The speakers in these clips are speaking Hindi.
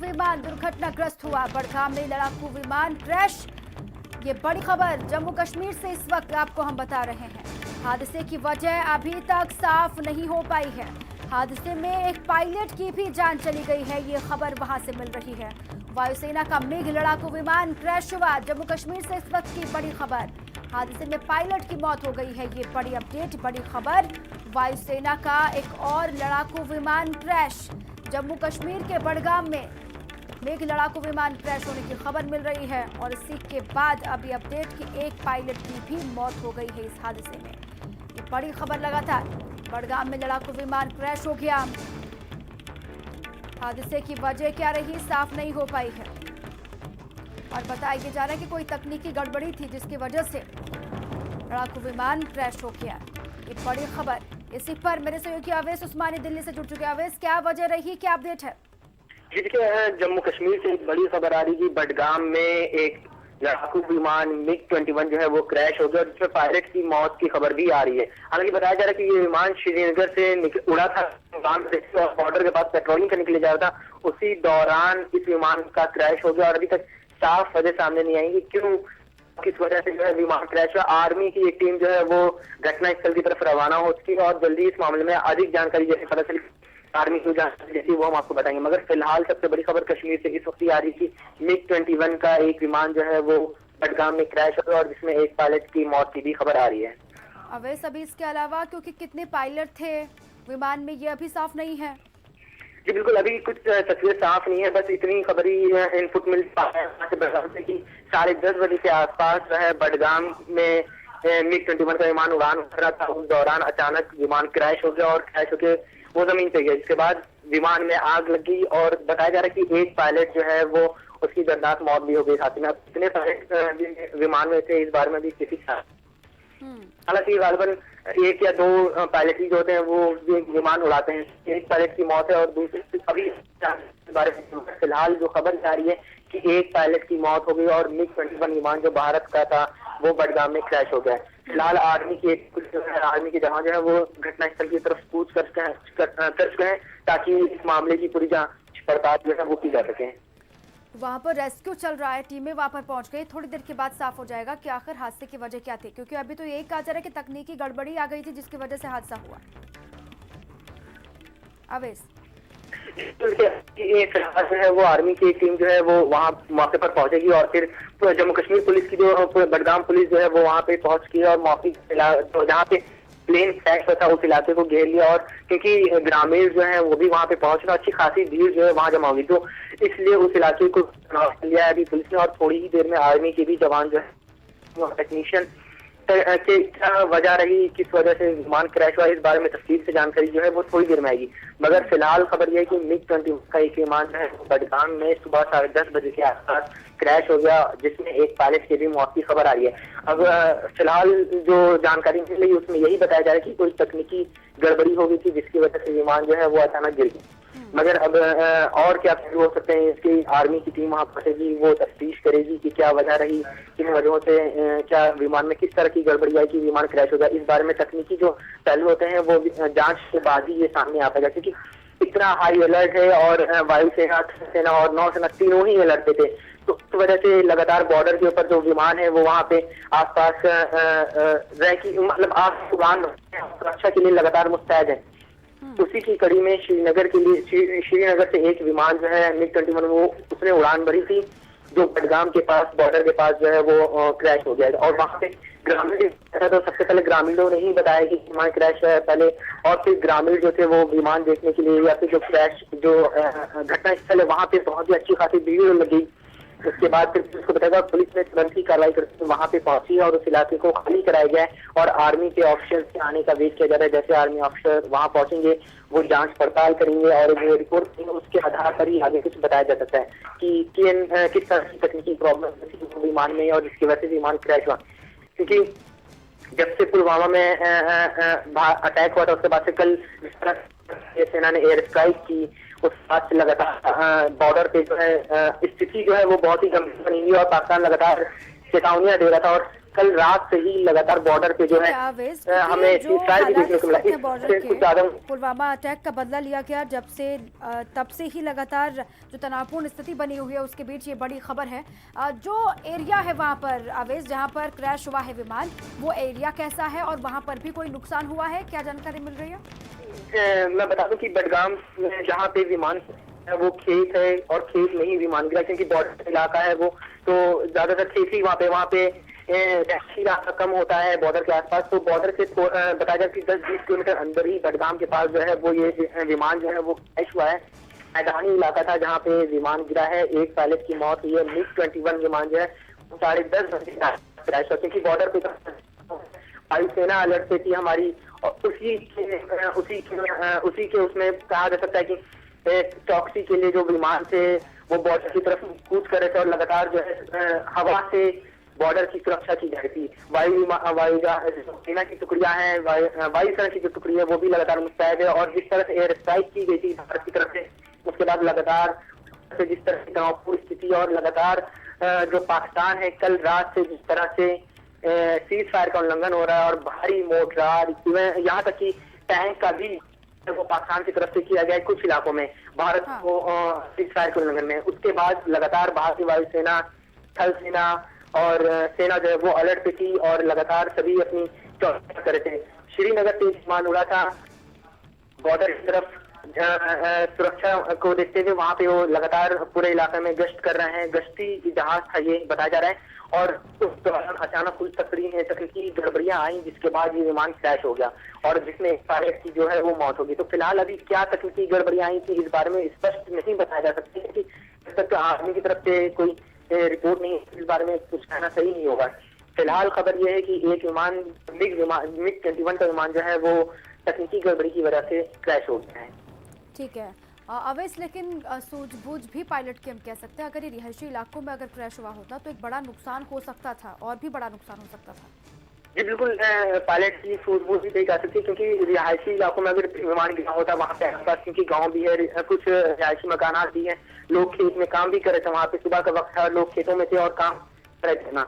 विमान दुर्घटनाग्रस्त हुआ। बड़गाम में लड़ाकू विमान क्रैश। ये बड़ी खबर जम्मू कश्मीर से इस वक्त आपको हम बता रहे हैं। हादसे की वजह अभी तक साफ नहीं हो पाई है। हादसे में एक पायलट की भी जान चली गई है, ये खबर वहां से मिल रही है। वायुसेना का मेघ लड़ाकू विमान क्रैश हुआ। जम्मू कश्मीर से इस वक्त की बड़ी खबर। हादसे में पायलट की मौत हो गई है, ये बड़ी अपडेट, बड़ी खबर। वायुसेना का एक और लड़ाकू विमान क्रैश। जम्मू कश्मीर के बड़गाम में मेघ लड़ाकू विमान क्रैश होने की खबर मिल रही है और इसी के बाद अभी अपडेट कि एक पायलट की भी मौत हो गई है इस हादसे में। ये बड़ी खबर लगातार। बड़गाम में लड़ाकू विमान क्रैश हो गया। हादसे की वजह क्या रही साफ नहीं हो पाई है और बताया जा रहा है कि कोई तकनीकी गड़बड़ी थी जिसकी वजह से लड़ाकू विमान क्रैश हो गया। ये बड़ी खबर। इसी पर मेरे सहयोगी अवैस उस्मानी दिल्ली से जुड़ चुके हैं। अवैस, क्या वजह रही, क्या अपडेट है? जी देखिए, जम्मू कश्मीर से एक बड़ी खबर आ रही थी। बडगाम में एक लड़ाकू विमान MiG-21 जो है वो क्रैश हो गया और जिसमें पायलट की मौत की खबर भी आ रही है। हालांकि बताया जा रहा है कि ये विमान श्रीनगर से उड़ा था और बॉर्डर के पास पेट्रोलिंग करने के लिए जा रहा था। उसी दौरान इस विमान का क्रैश हो गया और अभी तक साफ वजह सामने नहीं आई कि क्यों, किस वजह से जो है विमान क्रैश हुआ। आर्मी की एक टीम जो है वो घटनास्थल की तरफ रवाना हो चुकी है और जल्दी इस मामले में अधिक जानकारी जैसे पता चली आर्मी की जानकारी जैसी वो हम आपको बताएंगे। मगर फिलहाल सबसे बड़ी खबर कश्मीर से इस वक्त आ रही थी। MiG-21 का एक विमान जो है वो बडगाम में क्रैश हो गया और जिसमें एक पायलट की मौत की भी खबर आ रही है। अवैस, अभी इसके अलावा क्योंकि कितने पायलट थे विमान में ये अभी साफ नहीं है। जी बिल्कुल, अभी कुछ तस्वीर साफ नहीं है। बस इतनी खबर ही इनपुट मिल पाया है कि 10:30 बजे के आसपास जो है बडगाम में MiG-21 का विमान उड़ान भर रहा था। उस दौरान अचानक विमान क्रैश हो गया और क्रैश होकर वो जमीन पे गया, जिसके बाद विमान में आग लगी और बताया जा रहा है कि एक पायलट जो है वो उसकी दर्दनाक मौत भी हो गई साथ में। अब कितने पायलट विमान में थे इस बारे में भी किसी हालांकि गालिबन एक या दो पायलट ही जो होते हैं वो विमान उड़ाते हैं। एक पायलट की मौत है और दूसरे अभी बारे में फिलहाल जो खबर जा रही है कि एक पायलट की मौत हो गई और MiG-21 विमान जो भारत का था वो बडगाम में क्रैश हो गया। फिलहाल आर्मी के जवान जो है वो घटनास्थल की तरफ कूच कर चुके हैं ताकि इस मामले की पूरी जांच पड़ताल जो है वो की जा सके। वहां पर रेस्क्यू चल रहा है, टीमें वहां पर पहुंच गई। थोड़ी देर के बाद साफ हो जाएगा कि आखिर हादसे की वजह क्या थी, क्योंकि अभी तो यही कहा जा रहा है कि तकनीकी गड़बड़ी आ गई थी जिसकी वजह से हादसा हुआ। अवैस, फिलहाल जो है वो आर्मी की टीम जो है वो वहाँ मौके पर पहुंचेगी और फिर जम्मू कश्मीर पुलिस की जो बडगाम पुलिस जो है वो वहाँ पे पहुंच की और मौके तो जहाँ पे प्लेन क्रैश हुआ था उस इलाके को घेर लिया और क्योंकि ग्रामीण जो है वो भी वहाँ पे पहुंच रहा, अच्छी खासी भीड़ जो है वहाँ जमा होगी, तो इसलिए उस इलाके को लिया है अभी पुलिस ने। और थोड़ी ही देर में आर्मी के भी जवान जो है टेक्नीशियन के क्या वजह रही, किस वजह से विमान क्रैश हुआ, इस बारे में तफसील से जानकारी जो है वो थोड़ी देर में आएगी। मगर फिलहाल खबर यह है कि MiG-21 का एक विमान जो है बडगाम में सुबह 10:30 बजे के आसपास क्रैश हो गया जिसमें एक पायलट की भी मौत की खबर आ रही है। अब फिलहाल जो जानकारी मिल रही है उसमें यही बताया जा रहा है कि कोई तकनीकी गड़बड़ी हो गई थी जिसकी वजह से विमान जो है वो अचानक गिर गया। मगर अब और क्या हो सकते हैं, इसकी आर्मी की टीम वहां पहुंचेगी, वो तफ्तीश करेगी कि क्या वजह रही, किन वजहों से क्या विमान में किस तरह की गड़बड़ी आई कि विमान क्रैश हो गया। इस बारे में तकनीकी जो पहलू होते हैं वो जांच के बाद ही ये सामने आ पाएगा, क्योंकि इतना हाई अलर्ट है और वायुसेना, सेना और नौसेना तीनों ही अलर्ट पे थे। तो उस वजह से लगातार बॉर्डर के ऊपर जो विमान है वो वहाँ पे आसपास मतलब उड़ान सुरक्षा के लिए लगातार मुस्तैद है। उसी की कड़ी में श्रीनगर से एक विमान जो है MiG-21 वो उसने उड़ान भरी थी जो बडगाम के पास बॉर्डर के पास जो है वो क्रैश हो गया और वहां पे ग्रामीण तो सबसे पहले ग्रामीणों ने ही बताया कि विमान क्रैश है पहले, और फिर ग्रामीण जो थे वो विमान देखने के लिए या फिर जो क्रैश जो घटनास्थल है वहां पे बहुत ही अच्छी खासी भीड़ लगी। उसके बाद फिर पुलिस को बताया, पुलिस ने तुरंत ही कार्रवाई करके वहां पे पहुंची और उस इलाके को खाली कराया गया और आर्मी के ऑफिसर के आने का वेट किया जा रहा है। जैसे आर्मी ऑफिसर वहां पहुंचेंगे वो जांच पड़ताल करेंगे और वो रिपोर्ट देंगे, उसके आधार पर ही आगे कुछ बताया जा सकता है कि किस तरह की तकनीकी प्रॉब्लम विमान में और जिसकी वजह से विमान क्रैश हुआ। क्योंकि जब से पुलवामा में अटैक हुआ था उसके बाद से कल सेना ने एयर स्ट्राइक की, उस बात से लगातार बॉर्डर पे जो है स्थिति जो है वो बहुत ही गंभीर बनी हुई और पाकिस्तान लगातार चेतावनियां दे रहा था और कल रात से ही लगातार बॉर्डर पे जो है हमें सीजफायर भी देखने को मिला। इससे कुछ ज्यादा पुलवामा अटैक का बदला लिया गया तब से ही लगातार जो तनावपूर्ण स्थिति बनी हुई है उसके बीच ये बड़ी खबर है। जो एरिया है वहां पर आवेश जहां पर क्रैश हुआ है विमान, वो एरिया कैसा है और वहां पर भी कोई नुकसान हुआ है, क्या जानकारी मिल रही है? मैं बता दूं कि बडगाम में जहाँ पे विमान है वो खेत है और खेत में ही विमान गिरा, क्योंकि बॉर्डर इलाका है वो, तो ज्यादातर खेत ही वहाँ पे रैशी इलाका कम होता है बॉर्डर के आसपास। तो बॉर्डर से बताया जाए कि 10-20 किलोमीटर अंदर ही बडगाम के पास जो है वो ये विमान जो है वो क्रैश हुआ है। मैदानी इलाका था जहाँ पे विमान गिरा है। एक पायलट की मौत हुई है। MiG-21 विमान जो है 10:30 बजे क्रैश हुआ, क्योंकि बॉर्डर पे वायुसेना अलर्ट पे थी हमारी, और उसी के उसमें कहा जा सकता है कि चौकसी के लिए जो विमान थे वो बॉर्डर की तरफ कूच कर रहे थे और लगातार जो है हवा से बॉर्डर की सुरक्षा की जा रही थी। सेना की टुकड़ियां हैं, वायुसेना की जो टुकड़ी है वो भी लगातार मुस्तैद है, और जिस तरह से एयर स्ट्राइक की गई थी भारत की तरफ से, उसके बाद लगातार जिस तरह की तनावपूर्ण स्थिति और लगातार जो पाकिस्तान है कल रात से जिस तरह से सीज फायर का उल्लंघन हो रहा है और भारी मोर्टार यहाँ तक कि टैंक का भी वो पाकिस्तान की तरफ से किया गया है कुछ इलाकों में भारत को सीज फायर के उल्लंघन में। उसके बाद लगातार भारतीय वायुसेना, थल सेना और सेना जो है वो अलर्ट पे थी और लगातार सभी अपनी चौकसी कर रहे थे। श्रीनगर से विमान उड़ा था बॉर्डर की तरफ सुरक्षा को देखते हुए, वहां पे वो लगातार पूरे इलाके में गश्त कर रहे हैं। गश्ती जहाज था ये बताया जा रहा है, और उस दौरान अचानक कुछ तकनीकी गड़बड़ियां आई जिसके बाद ये विमान क्रैश हो गया और जिसमें पायलट की जो है वो मौत हो गई। तो फिलहाल अभी क्या तकनीकी गड़बड़ियां आई थी इस बारे में स्पष्ट नहीं बताया जा सकती, क्योंकि अब तक आर्मी की तरफ से कोई रिपोर्ट नहीं, इस बारे में कुछ कहना सही नहीं होगा। फिलहाल खबर यह है कि एक विमान MiG-21 का विमान जो है वो तकनीकी गड़बड़ी की वजह से क्रैश हो गया है। ठीक है अवैस, लेकिन सूझबूझ भी पायलट की हम कह सकते हैं। अगर ये रिहायशी इलाकों में अगर क्रैश हुआ होता तो एक बड़ा नुकसान हो सकता था, और भी बड़ा नुकसान हो सकता था। जी बिल्कुल, पायलट की सूझबूझ भी कह सकती है, क्योंकि रिहायशी इलाकों में अगर विमान गिरा होता वहाँ पे आसपास, क्योंकि गांव भी है, कुछ रिहायशी मकानात भी हैं, लोग खेत में काम भी कर रहे थे, वहाँ पे सुबह का वक्त था, लोग खेतों में थे और काम कर रहे थे ना।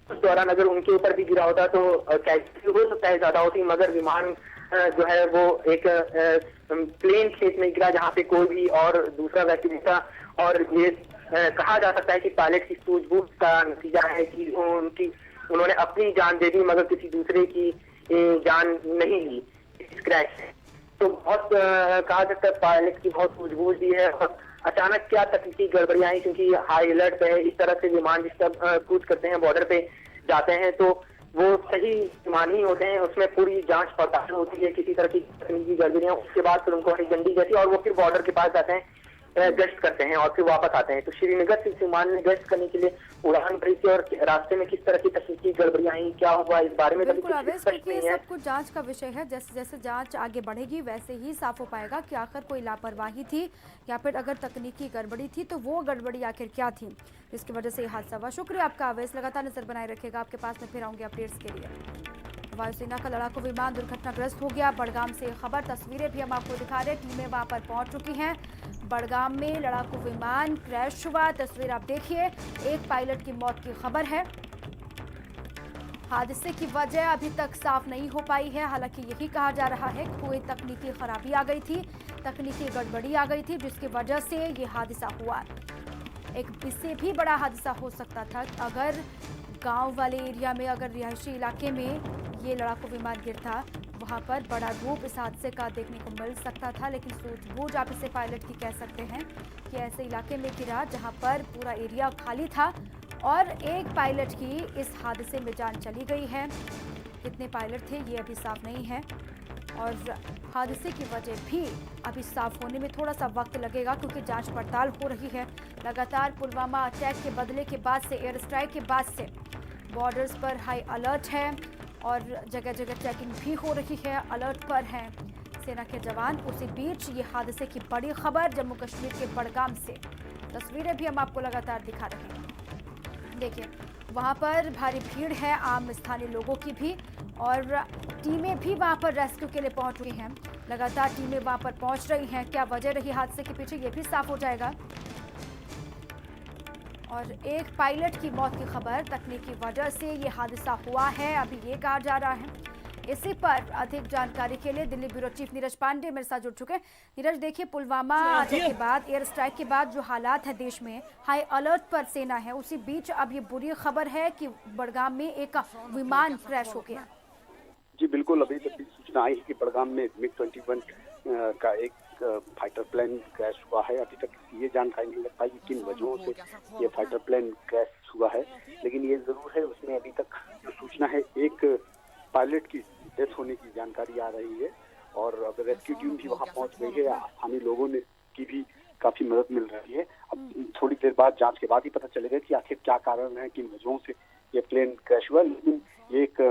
उस दौरान अगर उनके ऊपर भी गिरा होता तो कैजुअलिटी हो सकता है ज्यादा होती, मगर विमान जो है वो एक प्लेन खेत में गिरा जहाँ पे कोई भी और दूसरा व्यक्ति नहीं था, और ये कहा जा सकता है कि पायलट की सूझबूझ का नतीजा है कि उन्होंने अपनी जान दे दी मगर किसी दूसरे की जान नहीं ली इस क्रैश से। तो बहुत कहा जाता है पायलट की बहुत सूझबूझ भी है, और अचानक क्या तकनीकी गड़बड़ियां आई, क्योंकि हाई अलर्ट पे है। इस तरह से विमान जिस तरह कूच करते हैं बॉर्डर पे जाते हैं तो वो सही विमान ही होते हैं, उसमें पूरी जांच पड़ताल होती है किसी तरह की तकनीकी गड़बड़ियां, उसके बाद फिर उनको हरी झंडी जैसी और वो फिर बॉर्डर के पास जाते हैं, गश्त करते हैं और फिर वापस आते हैं। तो श्रीनगर से विमान ने गश्त करने के लिए उड़ान भरी थी और रास्ते में किस तरह की तकनीकी गड़बड़ियां आई, क्या हुआ, इस बारे में सब कुछ जांच का विषय है। जैसे जैसे जांच आगे बढ़ेगी वैसे ही साफ हो पाएगा कि आखिर कोई लापरवाही थी या फिर अगर तकनीकी गड़बड़ी थी तो वो गड़बड़ी आखिर क्या थी जिसकी वजह से ये हादसा हुआ। शुक्रिया आपका अवैस, लगातार नजर बनाए रखेगा, आपके पास में फिर आऊंगे अपडेट्स के लिए। वायुसेना का लड़ाकू विमान दुर्घटनाग्रस्त हो गया। बडगाम से खबर, तस्वीरें भी हम आपको दिखा रहे हैं, टीमें वहां पर पहुंच चुकी हैं। बडगाम में लड़ाकू विमान क्रैश हुआ, तस्वीर आप देखिए, एक पायलट की मौत की खबर है। हादसे की वजह अभी तक साफ नहीं हो पाई है, हालांकि यही कहा जा रहा है कि कोई तकनीकी खराबी आ गई थी, तकनीकी गड़बड़ी आ गई थी जिसकी वजह से ये हादसा हुआ। एक इससे भी बड़ा हादसा हो सकता था अगर गांव वाले एरिया में, अगर रिहायशी इलाके में ये लड़ाकू विमान गिरता, वहां पर बड़ा रूप इस हादसे का देखने को मिल सकता था। लेकिन सूझबूझ आप इसे पायलट की कह सकते हैं कि ऐसे इलाके में गिरा जहां पर पूरा एरिया खाली था और एक पायलट की इस हादसे में जान चली गई है। कितने पायलट थे ये अभी साफ नहीं है और हादसे की वजह भी अभी साफ होने में थोड़ा सा वक्त लगेगा, क्योंकि जांच पड़ताल हो रही है। लगातार पुलवामा अटैक के बदले के बाद से, एयर स्ट्राइक के बाद से बॉर्डर्स पर हाई अलर्ट है और जगह जगह चेकिंग भी हो रही है, अलर्ट पर हैं सेना के जवान। उसी बीच ये हादसे की बड़ी खबर जम्मू कश्मीर के बडगाम से, तस्वीरें भी हम आपको लगातार दिखा रहे हैं। देखिए वहाँ पर भारी भीड़ है, आम स्थानीय लोगों की भी, और टीमें भी वहाँ पर रेस्क्यू के लिए पहुँच रही हैं। लगातार टीमें वहाँ पर पहुँच रही हैं। क्या वजह रही हादसे के पीछे ये भी साफ हो जाएगा। और एक पायलट की मौत की खबर, तकनीकी वजह से ये हादसा हुआ है, अभी ये कहा जा रहा है। इसी पर अधिक जानकारी के लिए दिल्ली ब्यूरो चीफ नीरज पांडे मेरे साथ जुड़ चुके हैं। नीरज, देखिए पुलवामा अटैक के बाद, एयर स्ट्राइक के बाद जो हालात है देश में, हाई अलर्ट पर सेना है, उसी बीच अब ये बुरी खबर है कि बड़गाम में एक विमान क्रैश हो गया। जी बिल्कुल, अभी तक सूचना आई है कि बड़गाम में MiG-21 का एक फाइटर प्लेन क्रैश हुआ है। अभी तक ये जानकारी नहीं लग पाई कि किन वजहों से ये फाइटर प्लेन क्रैश हुआ है, लेकिन ये जरूर है उसमें अभी तक जो सूचना है एक पायलट की डेथ होने की जानकारी आ रही है और अब रेस्क्यू टीम भी वहां पहुंच गई है। स्थानीय लोगों ने की भी काफी मदद मिल रही है। अब थोड़ी देर बाद जांच के बाद ही पता चलेगा कि आखिर क्या कारण है, किन वजहों से ये प्लेन क्रैश हुआ। लेकिन ये एक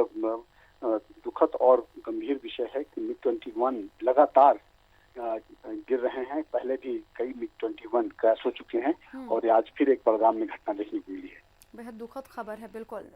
दुखद और गंभीर विषय है कि MiG-21 लगातार गिर रहे हैं। पहले भी कई MiG-21 क्रैश हो चुके हैं और आज फिर एक बड़गाम में घटना देखने को मिली है। बेहद दुखद खबर है, बिल्कुल।